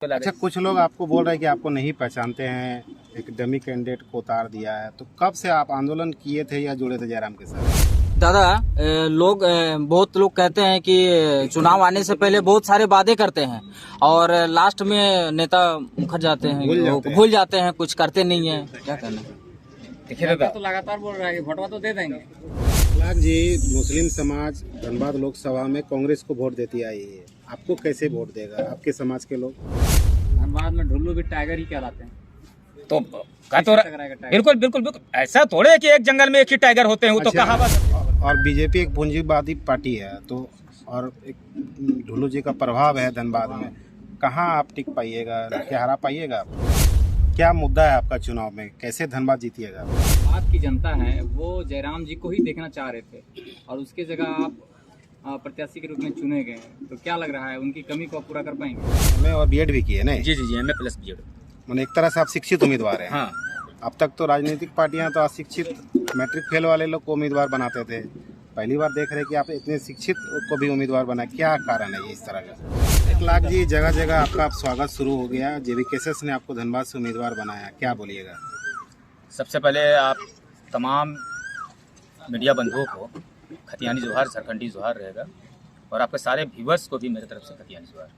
अच्छा, कुछ लोग आपको बोल रहे हैं कि आपको नहीं पहचानते हैं, एक डमी कैंडिडेट को उतार दिया है, तो कब से आप आंदोलन किए थे या जुड़े थे जयराम के साथ? दादा, बहुत लोग कहते हैं कि चुनाव आने से पहले बहुत सारे वादे करते हैं और लास्ट में नेता मुखर जाते हैं, भूल जाते हैं, कुछ करते नहीं है। क्या करना? देखिए दादा तो लगातार बोल रहा है कि वोटवा तो दे देंगे। लाख जी, मुस्लिम समाज धनबाद लोकसभा में कांग्रेस को वोट देती आई है, आपको कैसे वोट देगा आपके समाज के लोग? धनबाद में ढुल्लू भी टाइगर ही कहलाते हैं। तो बिल्कुल बिल्कुल बिल्कुल ऐसा थोड़े है कि एक जंगल में एक ही टाइगर होते हैं, वो तो कहावत। और बीजेपी एक पूंजीवादी पार्टी है, तो और एक ढुल्लू जी का प्रभाव है धनबाद में, कहाँ आप टिक पाइएगा, क्या हरा पाइएगा आप? क्या मुद्दा है आपका चुनाव में, कैसे धनबाद जीतिएगा? धनबाद की जनता है वो जयराम जी को ही देखना चाह रहे थे और उसके जगह आप प्रत्याशी के रूप में चुने गए, तो क्या लग रहा है उनकी कमी को पूरा कर पाएंगे? एमए और बीएड भी किए ना? जी जी जी, एमए प्लस बीएड। मैंने एक तरह से आप शिक्षित उम्मीदवार हैं। हाँ, अब तक तो राजनीतिक पार्टियां तो अशिक्षित मैट्रिक फेल वाले लोग को उम्मीदवार बनाते थे, पहली बार देख रहे कि आप इतने शिक्षित को भी उम्मीदवार बनाए, क्या कारण है ये इस तरह का? 1 लाख जी, जगह जगह आपका स्वागत शुरू हो गया, जेबी केसेस ने आपको धनबाद से उम्मीदवार बनाया, क्या बोलिएगा? सबसे पहले आप तमाम मीडिया बंधुओं को खतियानी जोहार, सरकंडी जोहार रहेगा और आपके सारे व्यूवर्स को भी मेरी तरफ से खतियानी जोहार।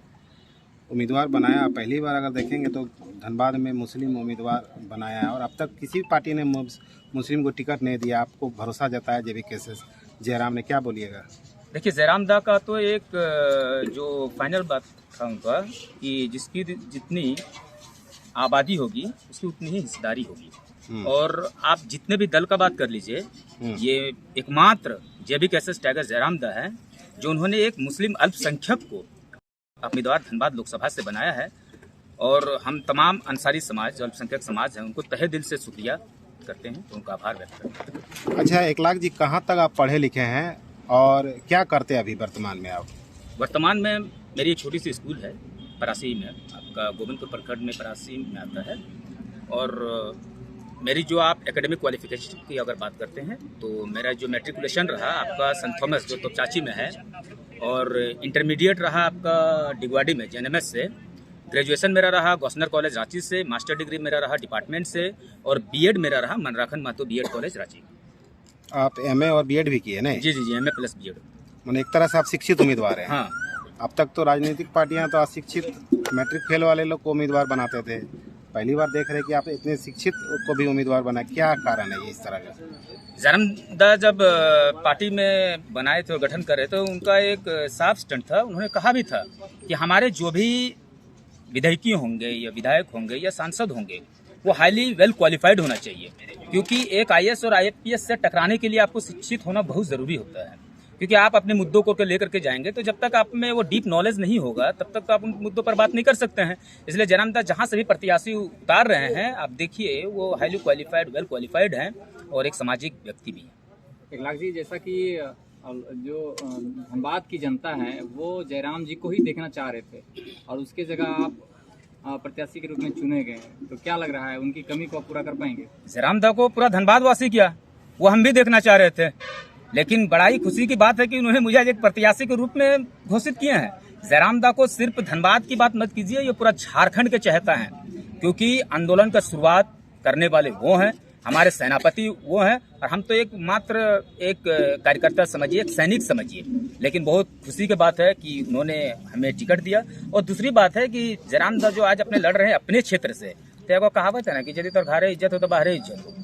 उम्मीदवार बनाया पहली बार, अगर देखेंगे तो धनबाद में मुस्लिम उम्मीदवार बनाया है और अब तक किसी भी पार्टी ने मुस्लिम को टिकट नहीं दिया, आपको भरोसा जताया जेबी केसेस जयराम ने, क्या बोलिएगा? देखिए, जयराम दा का तो एक जो फाइनल बात था उनका कि जिसकी जितनी आबादी होगी उसकी उतनी ही हिस्सेदारी होगी। और आप जितने भी दल का बात कर लीजिए, ये एकमात्र जेबी केसेस टाइगर जयराम दा है जो उन्होंने एक मुस्लिम अल्पसंख्यक को उम्मीदवार धनबाद लोकसभा से बनाया है। और हम तमाम अंसारी समाज जो अल्पसंख्यक समाज हैं उनको तहे दिल से शुक्रिया करते हैं, तो उनका आभार व्यक्त करते हैं। अच्छा, 1 लाख जी, कहाँ तक आप पढ़े लिखे हैं और क्या करते हैं अभी वर्तमान में आप? वर्तमान में मेरी एक छोटी सी स्कूल है परासी में, आपका गोविंदपुर प्रखंड में परासी में आता है। और मेरी जो आप एकेडमिक क्वालिफिकेशन की अगर बात करते हैं तो मेरा जो मैट्रिकुलेशन रहा आपका संत थॉमस जो तोपचाची में है, और इंटरमीडिएट रहा आपका डिगवाड़ी में जेएनएमएस से, ग्रेजुएशन मेरा रहा गौसनर कॉलेज रांची से, मास्टर डिग्री मेरा रहा डिपार्टमेंट से, और बीएड मेरा रहा मनराखन मातो बीएड कॉलेज रांची। आप एमए और बीएड भी किए ना? जी जी जी, एमए प्लस बीएड। मैंने एक तरह से आप शिक्षित उम्मीदवार हैं। हाँ, अब तक तो राजनीतिक पार्टियां तो अशिक्षित मैट्रिक फेल वाले लोग को उम्मीदवार बनाते थे, पहली बार देख रहे कि आप इतने शिक्षित को भी उम्मीदवार बनाए, क्या कारण है ये इस तरह का? जयराम दा जब पार्टी में बनाए थे और गठन करे तो उनका एक साफ स्टैंड था। उन्होंने कहा भी था कि हमारे जो भी विधायकी होंगे या विधायक होंगे या सांसद होंगे वो हाईली वेल क्वालिफाइड होना चाहिए, क्योंकि एक आईएएस और आईपीएस से टकराने के लिए आपको शिक्षित होना बहुत ज़रूरी होता है। क्योंकि आप अपने मुद्दों को लेकर के जाएंगे तो जब तक आप में वो डीप नॉलेज नहीं होगा तब तक आप उन मुद्दों पर बात नहीं कर सकते हैं। इसलिए जयराम दा जहाँ से भी प्रत्याशी उतार रहे हैं, आप देखिए वो हाईली क्वालिफाइड, वेल क्वालिफाइड हैं और एक सामाजिक व्यक्ति भी है। 1 लाख जी, जैसा कि जो धनबाद की जनता है वो जयराम जी को ही देखना चाह रहे थे और उसके जगह आप प्रत्याशी के रूप में चुने गए, तो क्या लग रहा है उनकी कमी को पूरा कर पाएंगे? जयराम दा को पूरा धनबाद वासी किया, वो हम भी देखना चाह रहे थे, लेकिन बड़ा ही खुशी की बात है कि उन्होंने मुझे एक प्रत्याशी के रूप में घोषित किए हैं। जयराम दा को सिर्फ धनबाद की बात मत कीजिए, ये पूरा झारखंड के चाहता है, क्योंकि आंदोलन का शुरुआत करने वाले वो हैं, हमारे सेनापति वो हैं, और हम तो एक मात्र एक कार्यकर्ता समझिए, एक सैनिक समझिए। लेकिन बहुत खुशी की बात है कि उन्होंने हमें टिकट दिया। और दूसरी बात है कि जयराम दा जो आज अपने लड़ रहे हैं अपने क्षेत्र से, तो एक कहावत है ना कि यदि तो घरे इज्जत हो तो बाहरे इज्जत हो।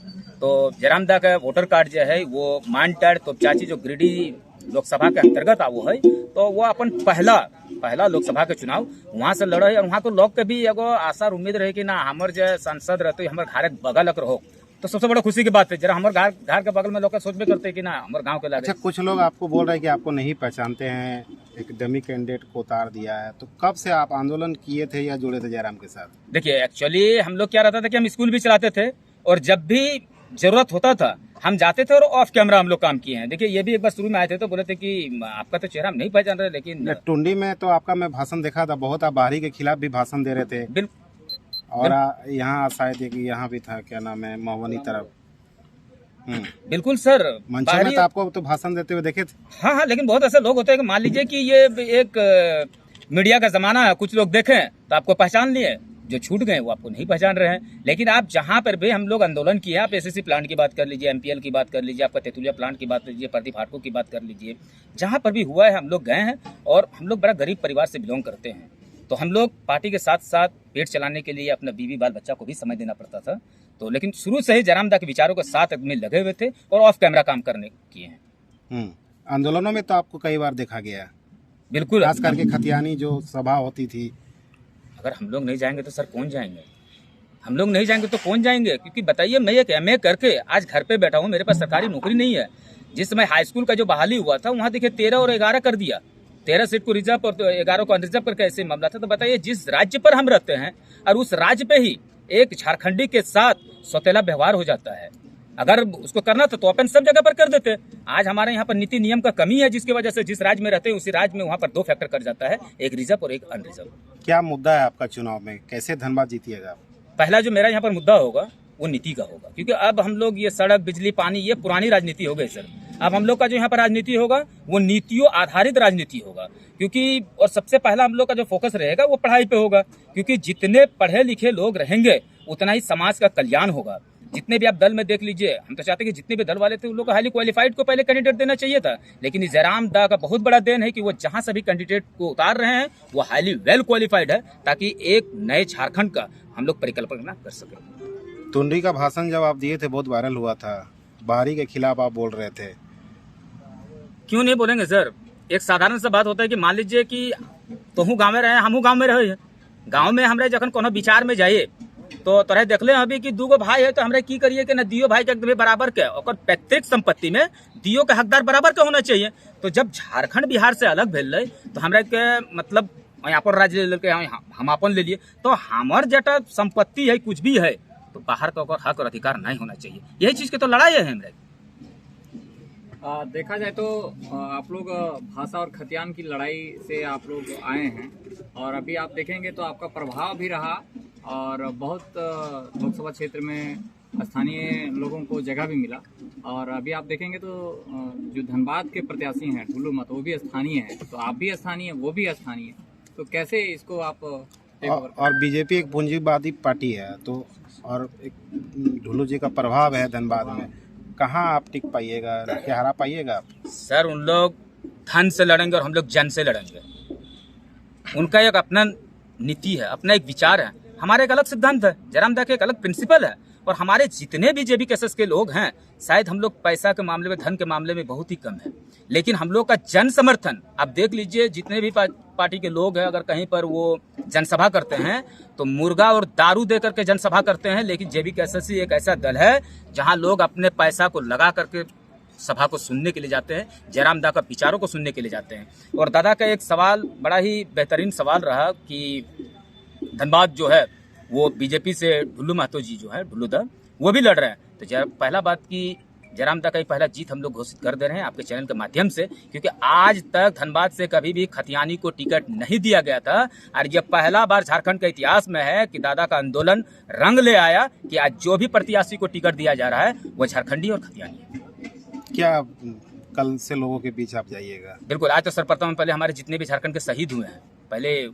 तो जयराम दा का वोटर कार्ड जो है वो मानटाड़ तोपचाची जो गिरिडीह लोकसभा के अंतर्गत आवो है, तो वो अपन पहला लोकसभा के चुनाव वहाँ से लड़े और वहाँ तो लोग के भी एगो आशा और उम्मीद रहे कि ना हमारे जो सांसद रहते हमारे घर के बगल रहो, तो सबसे बड़ा खुशी की बात है। जरा हमारे घर के बगल में लोग सोच भी करते हैं कि ना हमारे गाँव के लागे। अच्छा, कुछ लोग आपको बोल रहे हैं कि आपको नहीं पहचानते हैं, एक डमी कैंडिडेट को उतार दिया है, तो कब से आप आंदोलन किए थे या जुड़े थे जयराम के साथ? देखिए, एक्चुअली हम लोग क्या रहता था कि हम स्कूल भी चलाते थे और जब भी जरूरत होता था हम जाते थे और ऑफ कैमरा हम लोग काम किए हैं। देखिए, ये भी एक बार शुरू में आए थे तो बोले थे कि आपका तो चेहरा हम नहीं पहचान रहे, लेकिन टुंडी में तो आपका मैं भाषण देखा था, बहुत आप बाहरी के खिलाफ भी भाषण दे रहे थे। बिल्कुल। और यहाँ शायद एक यहाँ भी था, क्या नाम है, महुवनी तरफ। बिल्कुल सर, मंच में तो आपको तो भाषण देते हुए देखे थे। हाँ हाँ, लेकिन बहुत ऐसे लोग होते हैं कि मान लीजिए कि ये एक मीडिया का जमाना है, कुछ लोग देखें तो आपको पहचान लिए, जो छूट गए वो आपको नहीं पहचान रहे हैं। लेकिन आप जहां पर भी हम लोग आंदोलन किए, आप एसएससी प्लांट की बात कर लीजिए, एमपीएल की बात कर लीजिए, आपका तेतुलिया प्लांट की बात कर लीजिए, प्रदीप हाटको की बात कर लीजिए, जहां पर भी हुआ है हम लोग गए हैं। और हम लोग बड़ा गरीब परिवार से बिलोंग करते हैं, तो हम लोग पार्टी के साथ साथ पेट चलाने के लिए अपना बीवी बाल बच्चा को भी समय देना पड़ता था। तो लेकिन शुरू से ही जयराम दा के विचारों के साथ आदमी लगे हुए थे और ऑफ कैमरा काम करने किए हैं। आंदोलनों में तो आपको कई बार देखा गया, बिल्कुल। खास करके खतियानी जो सभा होती थी। अगर हम लोग नहीं जाएंगे तो सर कौन जाएंगे? हम लोग नहीं जाएंगे तो कौन जाएंगे? क्योंकि बताइए, मैं एक एमए करके आज घर पे बैठा हूँ, मेरे पास सरकारी नौकरी नहीं है। जिस समय हाई स्कूल का जो बहाली हुआ था वहाँ देखिए 13 और 11 कर दिया, 13 सीट को रिजर्व और 11 को अनरिजर्व करके ऐसे मामला था। तो बताइए, जिस राज्य पर हम रहते हैं और उस राज्य पे ही एक झारखंडी के साथ सौतेला व्यवहार हो जाता है। अगर उसको करना था तो अपन सब जगह पर कर देते। आज हमारे यहाँ पर नीति नियम का कमी है, जिसकी वजह से जिस राज्य में रहते हैं उसी राज्य में वहाँ पर 2 फैक्टर कर जाता है, एक रिजर्व और एक अनरिजर्व। क्या मुद्दा है आपका चुनाव में, कैसे धनबाद जीतिएगा? पहला जो मेरा यहाँ पर मुद्दा होगा वो नीति का होगा, क्योंकि अब हम लोग ये सड़क, बिजली, पानी, ये पुरानी राजनीति हो गई सर। अब हम लोग का जो यहाँ पर राजनीति होगा वो नीतियों आधारित राजनीति होगा, क्योंकि और सबसे पहला हम लोग का जो फोकस रहेगा वो पढ़ाई पे होगा, क्योंकि जितने पढ़े लिखे लोग रहेंगे उतना ही समाज का कल्याण होगा। जितने भी आप दल में देख लीजिए, हम तो चाहते हैं कि जितने भी दल वाले थे उन लोग को हाईली क्वालिफाइड को पहले कैंडिडेट देना चाहिए था, लेकिन जयराम दा का बहुत बड़ा देन है कि वो जहां सभी कैंडिडेट को उतार रहे हैं वो हाईली वेल क्वालिफाइड है, ताकि एक नए झारखंड का हम लोग परिकल्पना कर सके। टुंडी का भाषण जब आप दिए थे बहुत वायरल हुआ था, बाहरी के खिलाफ आप बोल रहे थे। क्यों नहीं बोलेंगे सर? एक साधारण सा बात होता है कि मान लीजिए कि तुहू गाँव में रहे, हमहू गाँव में रहे, गाँव में हमरे जखन कोनो विचार में जाइए तो तोरे देख ले अभी कि 2 भाई है तो हमरे की करिए कि नदियों भाई के एकदम बराबर के और पैतृक संपत्ति में दियो के हकदार बराबर के होना चाहिए। तो जब झारखंड बिहार से अलग भेल रहे तो हमरा के मतलब यहाँ पर राज्य ले के हम अपन ले लिए, तो हमार जटा संपत्ति है कुछ भी है तो बाहर का हक और अधिकार नहीं होना चाहिए। यही चीज के तो लड़ाई है हमारे। देखा जाए तो आप लोग भाषा और खतियान की लड़ाई से आप लोग आए हैं, और अभी आप देखेंगे तो आपका प्रभाव भी रहा और बहुत लोकसभा क्षेत्र में स्थानीय लोगों को जगह भी मिला। और अभी आप देखेंगे तो जो धनबाद के प्रत्याशी हैं ढुल्लू मत, वो भी स्थानीय हैं, तो आप भी स्थानीय, वो भी स्थानीय, तो कैसे इसको आप और बीजेपी एक पूंजीवादी पार्टी है, तो और एक ढुल्लू जी का प्रभाव है धनबाद में, कहाँ आप टिक पाइएगा, क्या हरा पाइएगा आप? सर उन लोग धन से लड़ेंगे और हम लोग जन से लड़ेंगे। उनका एक अपना नीति है, अपना एक विचार है, हमारे एक अलग सिद्धांत है, जयराम दा के एक अलग प्रिंसिपल है। और हमारे जितने भी जेबी केसेस के लोग हैं, शायद हम लोग पैसा के मामले में, धन के मामले में बहुत ही कम है, लेकिन हम लोग का जन समर्थन आप देख लीजिए। जितने भी पार्टी के लोग हैं, अगर कहीं पर वो जनसभा करते हैं तो मुर्गा और दारू दे करके जनसभा करते हैं, लेकिन जेबी केसेस एक ऐसा दल है जहां लोग अपने पैसा को लगा करके सभा को सुनने के लिए जाते हैं, जयराम दा का विचारों को सुनने के लिए जाते हैं। और दादा का एक सवाल बड़ा ही बेहतरीन सवाल रहा कि धनबाद जो है वो बीजेपी से ढुल्लू महतो जी जो है, ढुल्लू दा, वो भी लड़ रहे हैं। तो पहला बात की जयराम दा का ही पहला जीत हम लोग घोषित कर दे रहे हैं आपके चैनल के माध्यम से, क्योंकि आज तक धनबाद से कभी भी खतियानी को टिकट नहीं दिया गया था, और ये पहला बार झारखंड के इतिहास में है कि दादा का आंदोलन रंग ले आया कि आज जो भी प्रत्याशी को टिकट दिया जा रहा है वो झारखंडी और खतियानी है। क्या कल से लोगों के बीच आप जाइएगा? बिल्कुल, आज तो सर्वप्रथम पहले हमारे जितने भी झारखंड के शहीद हुए हैं, पहले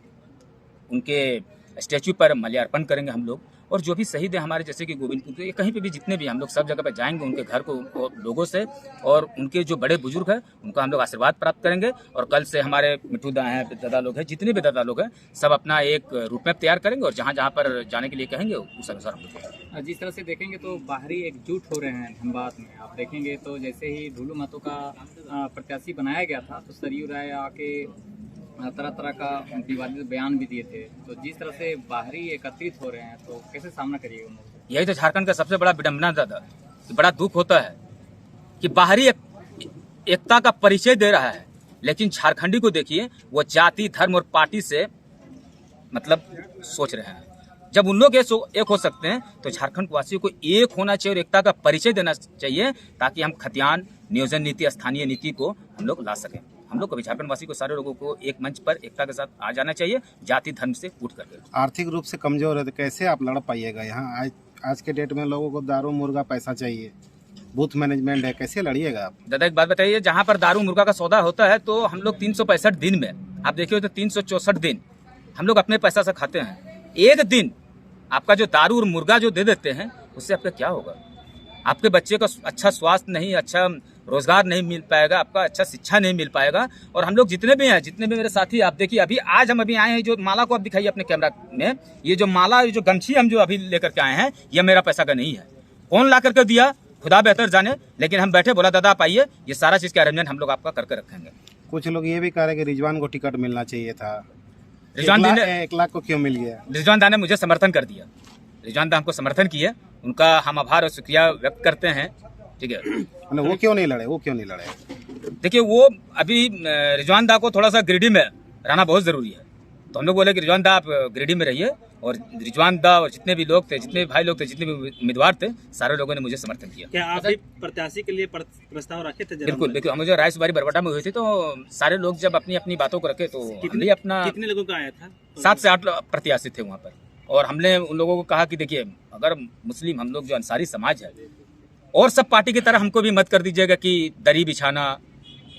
उनके स्टैचू पर माल्यार्पण करेंगे हम लोग, और जो भी शहीद हैं हमारे जैसे कि गोविंदपुर के, कहीं पे भी जितने भी हम लोग सब जगह पे जाएंगे उनके घर को लोगों से, और उनके जो बड़े बुजुर्ग हैं उनका हम लोग आशीर्वाद प्राप्त करेंगे। और कल से हमारे मिठू दा हैं, दादा लोग हैं, जितने भी दादा लोग हैं, सब अपना एक रूट मैप तैयार करेंगे और जहाँ जहाँ पर जाने के लिए कहेंगे उस अनुसार हम लोग। जिस तरह से देखेंगे तो बाहरी एकजुट हो रहे हैं धनबाद में, आप देखेंगे तो जैसे ही ढुल्लू महतो का प्रत्याशी बनाया गया था तो सरयू राय आके तरह तरह का विवादित बयान भी दिए थे, तो जिस तरह से बाहरी एकत्रित हो रहे हैं तो कैसे सामना करिएगा उन लोगों? यही तो झारखंड का सबसे बड़ा विडम्बना दादा, बड़ा दुख होता है कि बाहरी एकता का परिचय दे रहा है, लेकिन झारखंडी को देखिए वो जाति, धर्म और पार्टी से मतलब सोच रहे हैं। जब उन लोग एक हो सकते हैं तो झारखंड वासियों को एक होना चाहिए और एकता का परिचय देना चाहिए, ताकि हम खतियान, नियोजन नीति, स्थानीय नीति को हम लोग ला सकें। हम लोग को भी झारखंड वासी को, सारे लोगों को एक मंच पर एकता के साथ आ जाना चाहिए, जाति धर्म से उठ करके। आर्थिक रूप से कमजोर है तो कैसे आप लड़ पाइएगा? यहाँ आज के डेट में लोगों को दारू मुर्गा पैसा चाहिए, बूथ मैनेजमेंट है, कैसे लड़िएगा आप? दादा एक बात बताइए, जहाँ पर दारू मुर्गा का सौदा होता है तो हम लोग 365 दिन में आप देखिए तो 364 दिन हम लोग अपने पैसा से खाते हैं। एक दिन आपका जो दारू और मुर्गा जो दे देते हैं उससे आपका क्या होगा? आपके बच्चे को अच्छा स्वास्थ्य नहीं, अच्छा रोजगार नहीं मिल पाएगा, आपका अच्छा शिक्षा नहीं मिल पाएगा। और हम लोग जितने भी हैं, जितने भी मेरे साथी, आप देखिए अभी आज हम अभी आए हैं, जो माला को आप दिखाइए अपने कैमरा में, ये जो माला, ये जो गमछी हम जो अभी लेकर के आए हैं, ये मेरा पैसा का नहीं है। कौन ला करके दिया खुदा बेहतर जाने, लेकिन हम बैठे, बोला दादा आप आइए, ये सारा चीज का अरेंजमेंट हम लोग आपका करके रखेंगे। कुछ लोग ये भी कह रहे हैं कि रिजवान को टिकट मिलना चाहिए था। रिजवान दा ने 1 लाख को क्यों मिल गया? रिजवान दा ने मुझे समर्थन कर दिया। रिजवान दा हमको समर्थन किए, उनका हम आभार और शुक्रिया व्यक्त करते हैं। ठीक है, मतलब वो क्यों नहीं लड़े? वो क्यों नहीं लड़े? देखिए वो अभी रिजवान दा को थोड़ा सा गिरिडीह में रहना बहुत जरूरी है, तो हम लोग बोले कि रिजवान दा आप गिरिडीह में रहिए। और रिजवान दा और जितने भी लोग थे, जितने भी भाई लोग थे, जितने भी उम्मीदवार थे, सारे लोगों ने मुझे समर्थन किया। क्या आप भी प्रत्याशी के लिए प्रस्ताव रखे थे? बिल्कुल बिल्कुल, मुझे रायसुबारी बरवाटा में हुई थी, तो सारे लोग जब अपनी अपनी बातों को रखे तो हमने अपना कितने लोगों का आया था? 7 से 8 प्रत्याशी थे वहाँ पर। और हमने उन लोगों को कहा कि देखिए, अगर मुस्लिम हम लोग जो अंसारी समाज है, और सब पार्टी की तरह हमको भी मत कर दीजिएगा कि दरी बिछाना,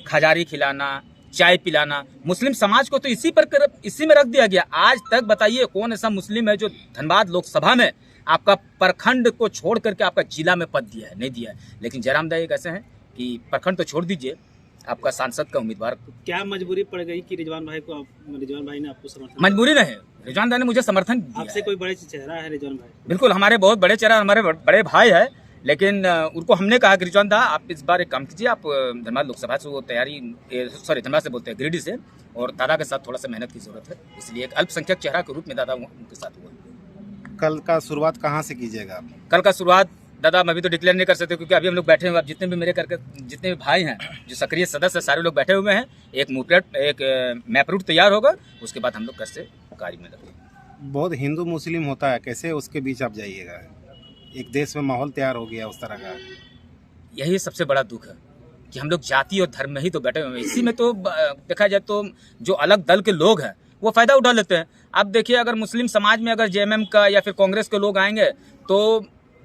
खजारी खिलाना, चाय पिलाना। मुस्लिम समाज को तो इसी में रख दिया गया। आज तक बताइए कौन ऐसा मुस्लिम है जो धनबाद लोकसभा में आपका प्रखंड को छोड़ करके आपका जिला में पद दिया है? नहीं दिया है। लेकिन जयराम दा एक ऐसे हैं कि प्रखंड तो छोड़ दीजिए, आपका सांसद का उम्मीदवार। क्या मजबूरी पड़ गई कि रिजवान भाई ने आपको समर्थन? मजबूरी नहीं, रिजवान दा ने मुझे समर्थन दिया। आपसे कोई बड़े चेहरा है रिजवान भाई? बिल्कुल, हमारे बहुत बड़े चेहरा, हमारे बड़े भाई है। लेकिन उनको हमने कहा कि रिजवान दा आप इस बार एक काम कीजिए, आप धनबाद लोकसभा से वो धनबाद से बोलते हैं, गिरिडीह से, और दादा के साथ थोड़ा सा मेहनत की जरूरत है, इसलिए एक अल्पसंख्यक चेहरा के रूप में दादा उनके साथ हुआ। कल का शुरुआत कहाँ से कीजिएगा आप? कल का शुरुआत दादा हम अभी तो डिक्लेयर नहीं कर सकते, क्योंकि अभी हम लोग बैठे हुए, अब जितने भी मेरे करके जितने भी भाई हैं जो सक्रिय सदस्य, सारे लोग बैठे हुए हैं। एक मैप रूट तैयार होगा, उसके बाद हम लोग कैसे कार्य में लगेंगे। बहुत हिंदू मुस्लिम होता है, कैसे उसके बीच आप जाइएगा? एक देश में माहौल तैयार हो गया उस तरह का। यही सबसे बड़ा दुख है कि हम लोग जाति और धर्म में ही तो बैठे हुए हैं। इसी में तो देखा जाए तो जो अलग दल के लोग हैं वो फायदा उठा लेते हैं। अब देखिए, अगर मुस्लिम समाज में अगर जेएमएम का या फिर कांग्रेस के लोग आएंगे तो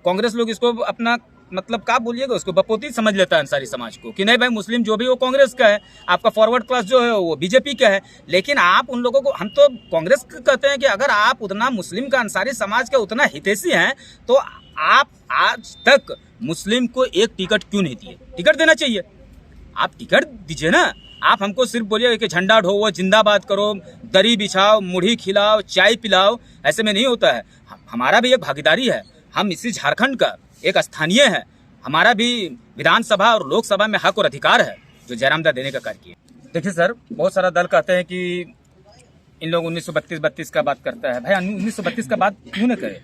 कांग्रेस लोग इसको अपना मतलब क्या बोलिएगा, उसको बपोती समझ लेता है अंसारी समाज को, कि नहीं भाई मुस्लिम जो भी वो कांग्रेस का है, आपका फॉरवर्ड क्लास जो है वो बीजेपी का है। लेकिन आप उन लोगों को, हम तो कांग्रेस कहते हैं कि अगर आप उतना मुस्लिम का, अंसारी समाज का उतना हितैषी हैं तो आप आज तक मुस्लिम को एक टिकट क्यों नहीं दिए? टिकट देना चाहिए, आप टिकट दीजिए ना। आप हमको सिर्फ बोलिए कि झंडा ढोवो, जिंदाबाद करो, दरी बिछाओ, मुढ़ी खिलाओ, चाय पिलाओ, ऐसे में नहीं होता है। हमारा भी एक भागीदारी है, हम इसी झारखंड का एक स्थानीय है, हमारा भी विधानसभा और लोकसभा में हक और अधिकार है जो जयराम दा देने का कार्य किया। देखिए सर, बहुत सारा दल कहते हैं कि इन लोग 1932 का बात करता है। भाई 1932 का बात क्यों न करे?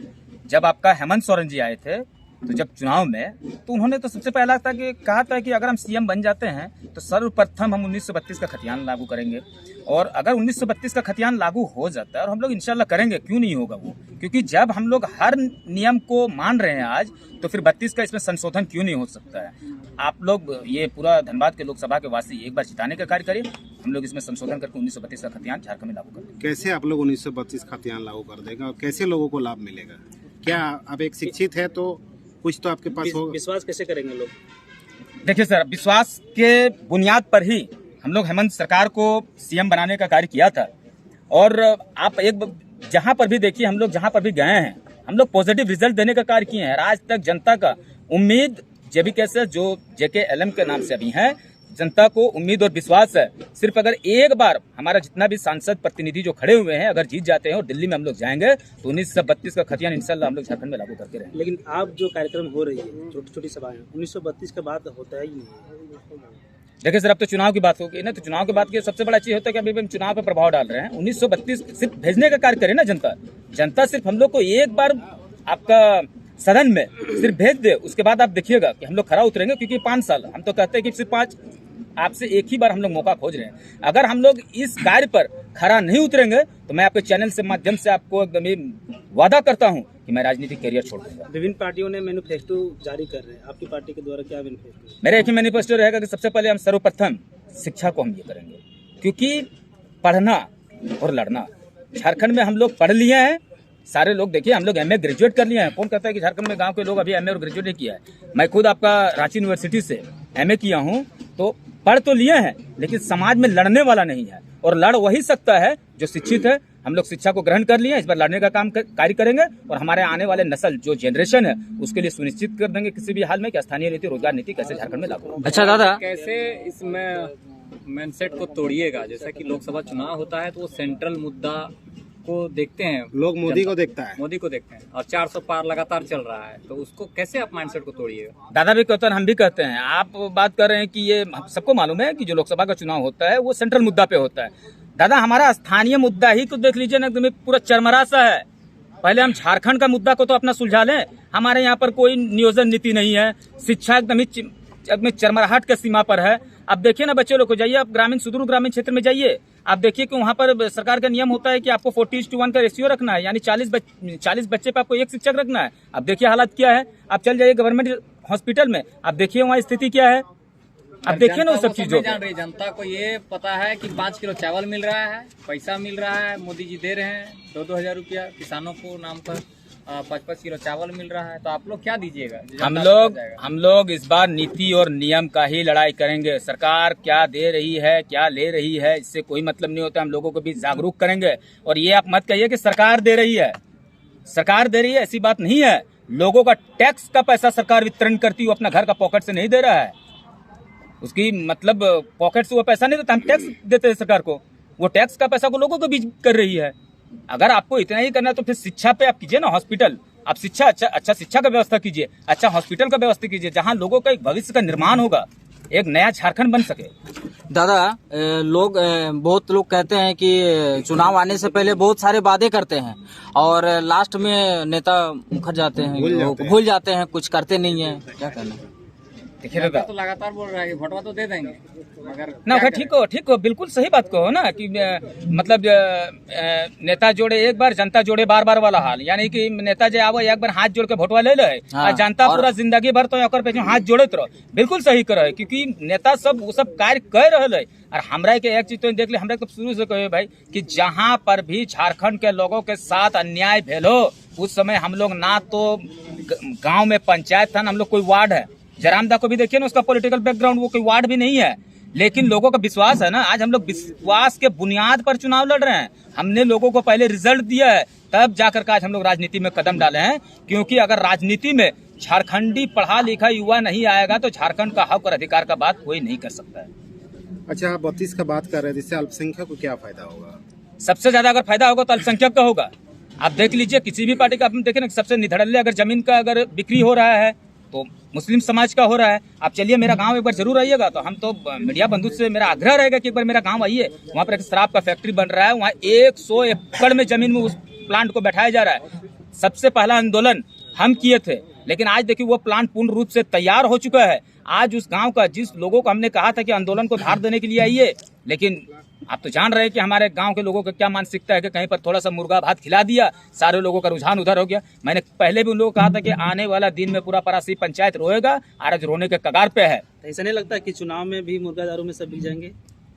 जब आपका हेमंत सोरेन जी आए थे तो जब चुनाव में, तो उन्होंने तो सबसे पहला कहा था कि अगर हम सीएम बन जाते हैं तो सर्वप्रथम हम 1932 का खतियान लागू करेंगे। और अगर 1932 का खतियान लागू हो जाता है, और हम लोग इंशाल्लाह करेंगे, क्यों नहीं होगा वो, क्योंकि जब हम लोग हर नियम को मान रहे हैं आज, तो फिर 32 का इसमें संशोधन क्यों नहीं हो सकता है? आप लोग ये पूरा धनबाद के लोकसभा के वासी एक बार जिताने का कार्य करिए, हम लोग इसमें संशोधन करके 1932 का खतियान झारखंड में लागू कर देंगे। कैसे आप लोग 1932 खतियान लागू कर देगा और कैसे लोगों को लाभ मिलेगा? क्या आप एक शिक्षित है तो कुछ तो आपके पास होगा? विश्वास कैसे करेंगे लोग? देखिए सर, विश्वास के बुनियाद पर ही हम लोग हेमंत सरकार को सीएम बनाने का कार्य किया था। और आप एक जहां पर भी देखिए, हम लोग जहां पर भी गए हैं, हम लोग पॉजिटिव रिजल्ट देने का कार्य किए हैं। आज तक जनता का उम्मीद जेबीके से, जो JKLM के नाम से अभी है, जनता को उम्मीद और विश्वास है। सिर्फ अगर एक बार हमारा जितना भी सांसद प्रतिनिधि जो खड़े हुए हैं अगर जीत जाते हैं और दिल्ली में हम लोग जाएंगे तो 1932 का खतियान इंशाल्लाह हम लोग झारखंड में लागू करके रहेंगे। लेकिन आप जो कार्यक्रम हो रही है, छोटी छोटी सभाएं, 1932 का बात होता ही नहीं। देखिए सर, अब तो चुनाव की बात होगी ना, तो चुनाव की बात की सबसे बड़ा चीज होता है कि अभी हम चुनाव पर प्रभाव डाल रहे हैं। 1932 सिर्फ भेजने का कार्य करे ना जनता सिर्फ हम लोग को एक बार आपका सदन में सिर्फ भेज दे, उसके बाद आप देखिएगा कि हम लोग खरा उतरेंगे। क्योंकि 5 साल हम तो कहते हैं कि सिर्फ 5, आपसे एक ही बार हम लोग मौका खोज रहे हैं। अगर हम लोग इस कार्य पर खरा नहीं उतरेंगे तो मैं आपके चैनल से माध्यम से आपको एकदम वादा करता हूं कि मैं राजनीतिक करियर छोड़ दूंगा। विभिन्न पार्टियों ने मैनिफेस्टो जारी कर रहे हैं, आपकी पार्टी के द्वारा क्या मैनिफेस्टो? मेरा एक ही मैनिफेस्टो रहेगा कि सबसे पहले हम सर्वप्रथम शिक्षा को हम ये करेंगे, क्योंकि पढ़ना और लड़ना, झारखंड में हम लोग पढ़ लिए हैं सारे लोग। देखिए, हम लोग MA ग्रेजुएट कर लिए हैं। कौन कहता है कि झारखंड में गांव के लोग अभी MA और ग्रेजुएट नहीं किया है? मैं खुद आपका रांची यूनिवर्सिटी से MA किया हूं, तो पढ़ तो लिए हैं लेकिन समाज में लड़ने वाला नहीं है। और लड़ वही सकता है जो शिक्षित है। हम लोग शिक्षा को ग्रहण कर लिए हैं, इस बार लड़ने का कार्य करेंगे और हमारे आने वाले नस्ल जो जनरेशन है उसके लिए सुनिश्चित कर देंगे किसी भी हाल में कि स्थानीय नीति, रोजगार नीति कैसे झारखंड में लागू हो। अच्छा दादा, कैसे इसमें माइंडसेट को तोड़िएगा? जैसा कि लोकसभा चुनाव होता है तो वो सेंट्रल मुद्दा को देखते हैं, लोग मोदी को देखता है, मोदी को देखते हैं और 400 पार लगातार चल रहा है, तो उसको कैसे आप माइंडसेट को तोड़िएगा? दादा भी कहते हैं, हम भी कहते हैं। आप बात कर रहे हैं कि ये सबको मालूम है कि जो लोकसभा का चुनाव होता है वो सेंट्रल मुद्दा पे होता है। दादा हमारा स्थानीय मुद्दा ही को देख लीजिए ना, एकदम पूरा चरमरा सा है। पहले हम झारखंड का मुद्दा को तो अपना सुलझा लें। हमारे यहाँ पर कोई नियोजन नीति नहीं है, शिक्षा एकदम ही चरमराहट के सीमा पर है। अब देखिए ना बच्चे लोग को, जाइए आप ग्रामीण सुदूर ग्रामीण क्षेत्र में जाइए, आप देखिए कि वहाँ पर सरकार का नियम होता है कि आपको 40:1 का रेशियो रखना है, यानी 40 बच्चे पे आपको एक शिक्षक रखना है। अब देखिए हालात क्या है। आप चल जाइए गवर्नमेंट हॉस्पिटल में, आप देखिए वहाँ स्थिति क्या है। अब देखिए ना वो सब चीजों जान रही जनता को ये पता है कि 5 किलो चावल मिल रहा है, पैसा मिल रहा है, मोदी जी दे रहे हैं 2-2 हजार रुपया किसानों को नाम पर, 5-5 किलो चावल मिल रहा है, तो आप लोग क्या दीजिएगा? हम लोग इस बार नीति और नियम का ही लड़ाई करेंगे। सरकार क्या दे रही है, क्या ले रही है, इससे कोई मतलब नहीं होता। हम लोगों को भी जागरूक करेंगे। और ये आप मत कहिए कि सरकार दे रही है, सरकार दे रही है, ऐसी बात नहीं है। लोगों का टैक्स का पैसा सरकार वितरण करती है, अपना घर का पॉकेट से नहीं दे रहा है। उसकी मतलब पॉकेट से वो पैसा नहीं देता, हम टैक्स देते हैं सरकार को, वो टैक्स का पैसा को लोगों को भी कर रही है। अगर आपको इतना ही करना है तो फिर शिक्षा पे आप कीजिए ना, हॉस्पिटल, आप शिक्षा अच्छा शिक्षा का व्यवस्था कीजिए, अच्छा हॉस्पिटल का व्यवस्था कीजिए, जहां लोगों का एक भविष्य का निर्माण होगा, एक नया झारखंड बन सके। दादा बहुत लोग कहते हैं कि चुनाव आने से पहले बहुत सारे वादे करते हैं और लास्ट में नेता मुकर जाते हैं, भूल जाते हैं, कुछ करते नहीं है, क्या करना? देखिए दादा तो लगातार बोल रहा है कि भोटवा तो दे देंगे, मगर ना ठीक हो, बिल्कुल सही बात कहो ना कि मतलब नेता जोड़े एक बार, जनता जोड़े बार बार वाला हाल, यानी कि नेता जो आवे एक बार हाथ जोड़ के भोटवा ले ले, हाँ, जनता पूरा जिंदगी भर तो ओकर पे हाथ जोड़े रहो। बिल्कुल सही करे, क्योंकि नेता सब वो सब कार्य कर रहे है। और हमरा के एक चीज तो देख ले, हमरा तो शुरू से कहे भाई कि जहाँ पर भी झारखंड के लोगों के साथ अन्याय भेलो, उस समय हम लोग ना तो गाँव में पंचायत था, हम लोग कोई वार्ड है। जयरामदा को भी देखिए ना, उसका पॉलिटिकल बैकग्राउंड, वो कोई वार्ड भी नहीं है, लेकिन लोगों का विश्वास है ना। आज हम लोग विश्वास के बुनियाद पर चुनाव लड़ रहे हैं। हमने लोगों को पहले रिजल्ट दिया है, तब जाकर आज हम लोग राजनीति में कदम डाले हैं। क्योंकि अगर राजनीति में झारखंडी पढ़ा लिखा युवा नहीं आएगा तो झारखंड का हक और अधिकार का बात कोई नहीं कर सकता है। अच्छा, आप 32 का बात कर रहे थे, इससे अल्पसंख्यक को क्या फायदा होगा? सबसे ज्यादा अगर फायदा होगा तो अल्पसंख्यक का होगा। आप देख लीजिए किसी भी पार्टी का, आप देखें ना, सबसे निधड़ल्ले अगर जमीन का अगर बिक्री हो रहा है तो मुस्लिम समाज का हो रहा है। आप चलिए मेरा गांव एक बार जरूर आइएगा, तो हम तो मीडिया बंधु से मेरा आग्रह रहेगा कि एक बार मेरा गांव आइए। वहाँ पर एक शराब का फैक्ट्री बन रहा है, वहाँ 100 एकड़ में जमीन में उस प्लांट को बैठाया जा रहा है। सबसे पहला आंदोलन हम किए थे, लेकिन आज देखिए वो प्लांट पूर्ण रूप से तैयार हो चुका है। आज उस गांव का जिस लोगों को हमने कहा था कि आंदोलन को धार देने के लिए आइए, लेकिन आप तो जान रहे हैं कि हमारे गांव के लोगों का क्या मानसिकता है कि कहीं पर थोड़ा सा मुर्गा भात खिला दिया, सारे लोगों का रुझान उधर हो गया। मैंने पहले भी उन लोगों को कहा था कि आने वाला दिन में पूरा परासी पंचायत रोएगा, आज रोने के कगार पे है। ऐसा नहीं लगता कि चुनाव में भी मुर्गा दारू में सब बिक जाएंगे?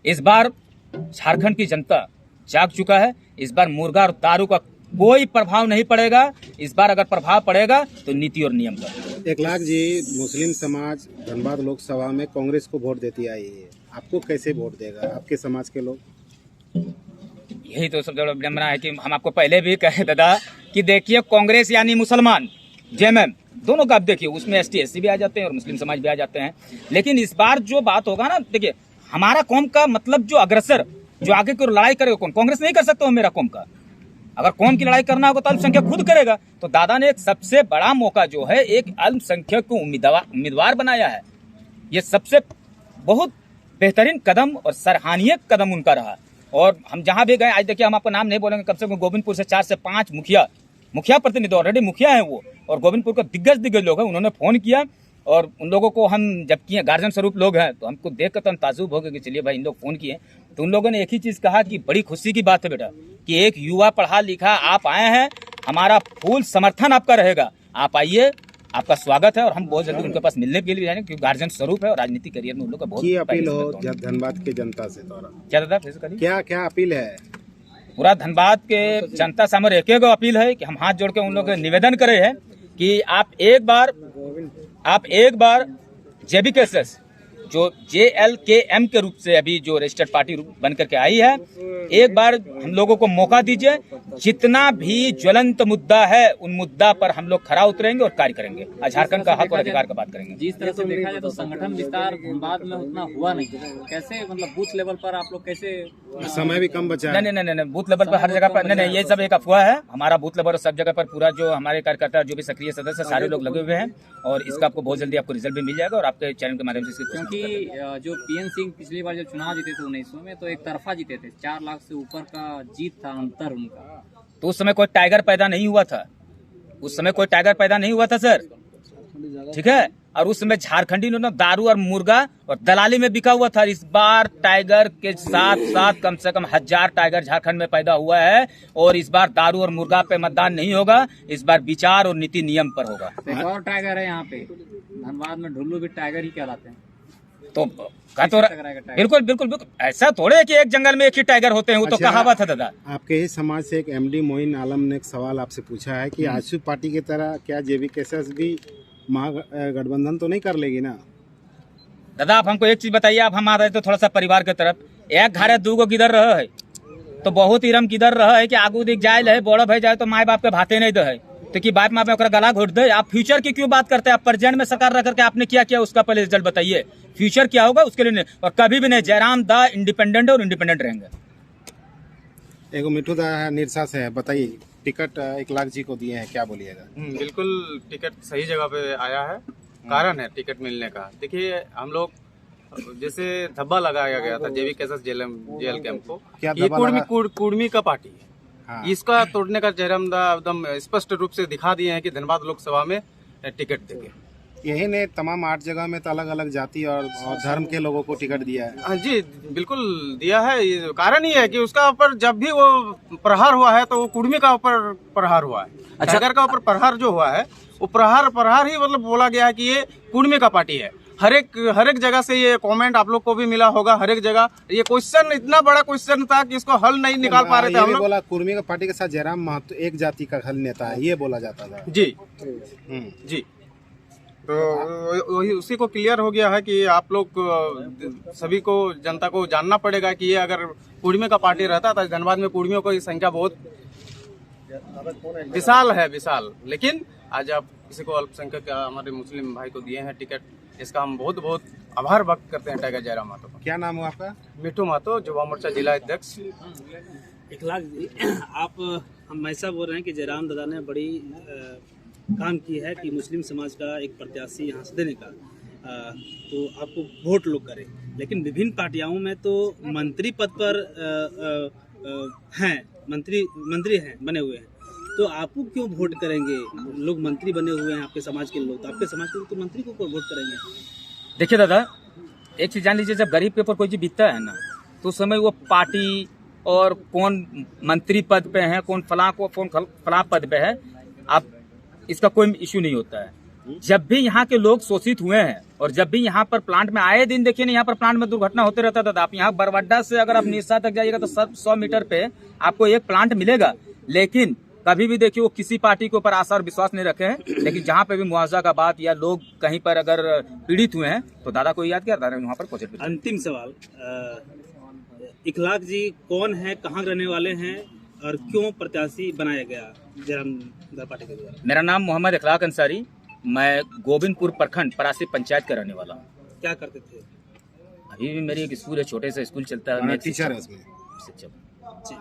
इस बार झारखंड की जनता जाग चुका है। इस बार मुर्गा और दारू का कोई प्रभाव नहीं पड़ेगा। इस बार अगर प्रभाव पड़ेगा तो नीति और नियम का। 1 लाख जी, मुस्लिम समाज धनबाद लोकसभा में कांग्रेस को वोट देती आई है, आपको कैसे वोट देगा आपके समाज के लोग? यही तो सबसे बड़ा विडंबना है कि हम आपको पहले भी कहे दादा कि देखिए कांग्रेस यानी मुसलमान, जेएमएम दोनों का आप देखिए, उसमें ST SC भी आ जाते हैं और मुस्लिम समाज भी आ जाते हैं। लेकिन इस बार जो बात होगा ना, देखिए हमारा कौम का मतलब जो अग्रसर, जो आगे की लड़ाई करेगा कौन? कांग्रेस नहीं कर सकता हो मेरा कौम का। अगर कौम की लड़ाई करना होगा तो अल्पसंख्यक खुद करेगा। तो दादा ने एक सबसे बड़ा मौका जो है एक अल्पसंख्यक को उम्मीदवार बनाया है। ये सबसे बहुत बेहतरीन कदम और सराहनीय कदम उनका रहा। और हम जहां भी गए, आज देखिए हम आपको नाम नहीं बोलेंगे, कम से कम गोविंदपुर से 4 से 5 मुखिया प्रतिनिधि, ऑलरेडी मुखिया है वो, और गोविंदपुर के दिग्गज लोग हैं, उन्होंने फोन किया और उन लोगों को हम जब किए, गार्जियन स्वरूप लोग हैं, तो हमको देख कर तो हम ताजुब हो गए कि चलिए भाई इन लोग फोन किए। तो उन लोगों ने एक ही चीज कहा कि बड़ी खुशी की बात है बेटा कि एक युवा पढ़ा लिखा आप आए हैं, हमारा फुल समर्थन आपका रहेगा, आप आइए, आपका स्वागत है। और हम बहुत जल्दी उनके पास मिलने के लिए जाएंगे, क्योंकि गार्जियन स्वरूप है और राजनीतिक करियर में उन लोग का बहुत अपील हो धनबाद के जनता से द्वारा क्या दादा फिर से करिए? क्या अपील है? पूरा धनबाद के जनता से हमारे एक अपील है कि हम हाथ जोड़ के उन लोग निवेदन करे हैं कि आप एक बार JBKSS जो JLKM के रूप से अभी जो रजिस्टर्ड पार्टी बन करके आई है, एक बार हम लोगों को मौका दीजिए। जितना भी ज्वलंत मुद्दा है उन मुद्दा पर हम लोग खरा उतरेंगे और कार्य करेंगे, झारखंड का हक और अधिकार का बात करेंगे। जिस तरह से देखा जाए तो संगठन विस्तार धनबाद में उतना हुआ नहीं, कैसे मतलब बूथ लेवल पर आप लोग कैसे? समय भी कम बचा है। नहीं, बूथ लेवल पर हर जगह पर नहीं, ये सब एक अफवाह है। हमारा बूथ लेवल सब जगह पर पूरा जो हमारे कार्यकर्ता जो भी सक्रिय सदस्य सारे लोग लगे हुए हैं, और इसका आपको बहुत जल्दी आपको रिजल्ट भी मिल जाएगा और आपके चैनल के माध्यम से। क्योंकि जो PN सिंह पिछली बार जब चुनाव जीते थे 1900 में, तो एक तरफा जीते थे, 4 लाख से ऊपर का जीत था अंतर उनका। तो उस समय कोई टाइगर पैदा नहीं हुआ था, उस समय कोई टाइगर पैदा नहीं हुआ था सर, ठीक है। और उस समय झारखंडी लोग दारू और मुर्गा और दलाली में बिका हुआ था। इस बार टाइगर के साथ साथ कम से कम 1000 टाइगर झारखंड में पैदा हुआ है, और इस बार दारू और मुर्गा पे मतदान नहीं होगा, इस बार विचार और नीति नियम पर होगा। एक और टाइगर है यहाँ पे धनबाद में, ढुल्लू भी टाइगर ही कहलाते हैं। तो बिल्कुल बिल्कुल बिल्कुल ऐसा थोड़े है कि एक जंगल में एक ही टाइगर होते हैं, वो तो कहावत है दादा। आपके ही समाज से एक MD मोइन आलम ने एक सवाल आपसे पूछा है कि आजसू पार्टी की तरह क्या JVKS भी महागठबंधन तो नहीं कर लेगी ना? दादा आप हमको एक चीज बताइए, आप हम आ रहे थे थोड़ा सा परिवार के तरफ, एक घर है 2 गो किधर रहा है, तो बहुत इरम किधर रहा है कि आगू दिख जाए है, बड़ा भाई जाए तो माए बाप के भाते नहीं दे, तो कि बाप माँ पे गला घोट दे। आप फ्यूचर की क्यों बात करते हैं? आप प्रेजेंट में सरकार रह करके आपने क्या किया उसका पहले रिजल्ट बताइए, फ्यूचर क्या होगा उसके लिए नहीं। और कभी भी नहीं, जयराम दा इंडिपेंडेंट और इंडिपेंडेंट रहेंगे। एगो मिठू दा निरसा से है, बताइए टिकट 1 लाख जी को दिए हैं, क्या बोलिएगा? बिल्कुल टिकट सही जगह पे आया है, कारण है टिकट मिलने का। देखिए हम लोग जैसे धब्बा लगाया गया था JVKS JLKM को, क्या ये धब्बा लगा? कुर्मी का पार्टी है। हाँ। इसका तोड़ने का जयराम दा एकदम स्पष्ट रूप से दिखा दिए हैं कि धनबाद लोकसभा में टिकट देंगे। यही ने तमाम 8 जगह में तो अलग अलग जाति और धर्म के लोगों को टिकट दिया है। हाँ जी बिल्कुल दिया है। ये कारण ये है कि उसका ऊपर जब भी वो प्रहार हुआ है तो वो कुर्मी का ऊपर प्रहार हुआ है। टाइगर का ऊपर प्रहार जो हुआ है वो प्रहार ही मतलब बोला गया है कि ये कुर्मी का पार्टी है। हर एक जगह से ये कमेंट आप लोग को भी मिला होगा, हर एक जगह ये क्वेश्चन इतना बड़ा क्वेश्चन था कि इसको हल नहीं निकाल पा रहे थे हम लोग। बोला कुर्मी का पार्टी के साथ जयराम महतो एक जाति का हल नेता है, ये बोला जाता था। जी जी, तो वही उसी को क्लियर हो गया है कि आप लोग सभी को जनता को जानना पड़ेगा कि ये अगर कुर्मी का पार्टी रहता तो धनबाद में कुर्मियों की संख्या बहुत विशाल है, विशाल। लेकिन आज आप किसी को अल्पसंख्यक हमारे मुस्लिम भाई को दिए हैं टिकट, इसका हम बहुत बहुत आभार व्यक्त करते हैं टाइगर जयराम महतो का। क्या नाम हुआ आपका? मिठू महतो, युवा मोर्चा जिला अध्यक्ष। 1 लाख जी, आप हम ऐसा बोल रहे हैं कि जयराम दादा ने बड़ी काम की है कि मुस्लिम समाज का एक प्रत्याशी यहाँ से देने का, तो आपको वोट लोग करें। लेकिन विभिन्न पार्टियों में तो मंत्री पद पर हैं, मंत्री हैं, बने हुए हैं, तो आपको क्यों वोट करेंगे? लोग मंत्री बने हुए हैं आपके समाज के लोग, तो आपके समाज के लोग तो मंत्री को वोट करेंगे। देखिए दादा एक चीज जान लीजिए, जब गरीब के ऊपर कोई चीज बीतता है ना, तो उस समय वो पार्टी और कौन मंत्री पद पे है, कौन फला पद पे है, आप इसका कोई इश्यू नहीं होता है। जब भी यहाँ के लोग शोषित हुए हैं और जब भी यहाँ पर प्लांट में आए दिन देखिए ना, यहाँ पर प्लांट में दुर्घटना होते रहता था। आप यहाँ बरवड्डा से अगर आप निशा तक जाइएगा तो 100 मीटर पे आपको एक प्लांट मिलेगा। लेकिन कभी भी देखिए वो किसी पार्टी के ऊपर आशा और विश्वास नहीं रखे हैं। लेकिन जहाँ पे भी मुआवजा का बात या लोग कहीं पर अगर पीड़ित हुए हैं तो दादा को याद किया, दादा वहाँ पर पहुंचे। अंतिम सवाल, 1 लाख जी कौन है, कहाँ रहने वाले हैं और क्यों प्रत्याशी बनाया गया जयराम पार्टी के द्वारा? मेरा नाम मोहम्मद इखलाक अंसारी, मैं गोविंदपुर प्रखंड परासी पंचायत का रहने वाला हूँ। क्या करते थे? अभी भी मेरी एक स्कूल है, छोटे से स्कूल चलता है, मैं टीचर है उसमें। शिक्षक। जी।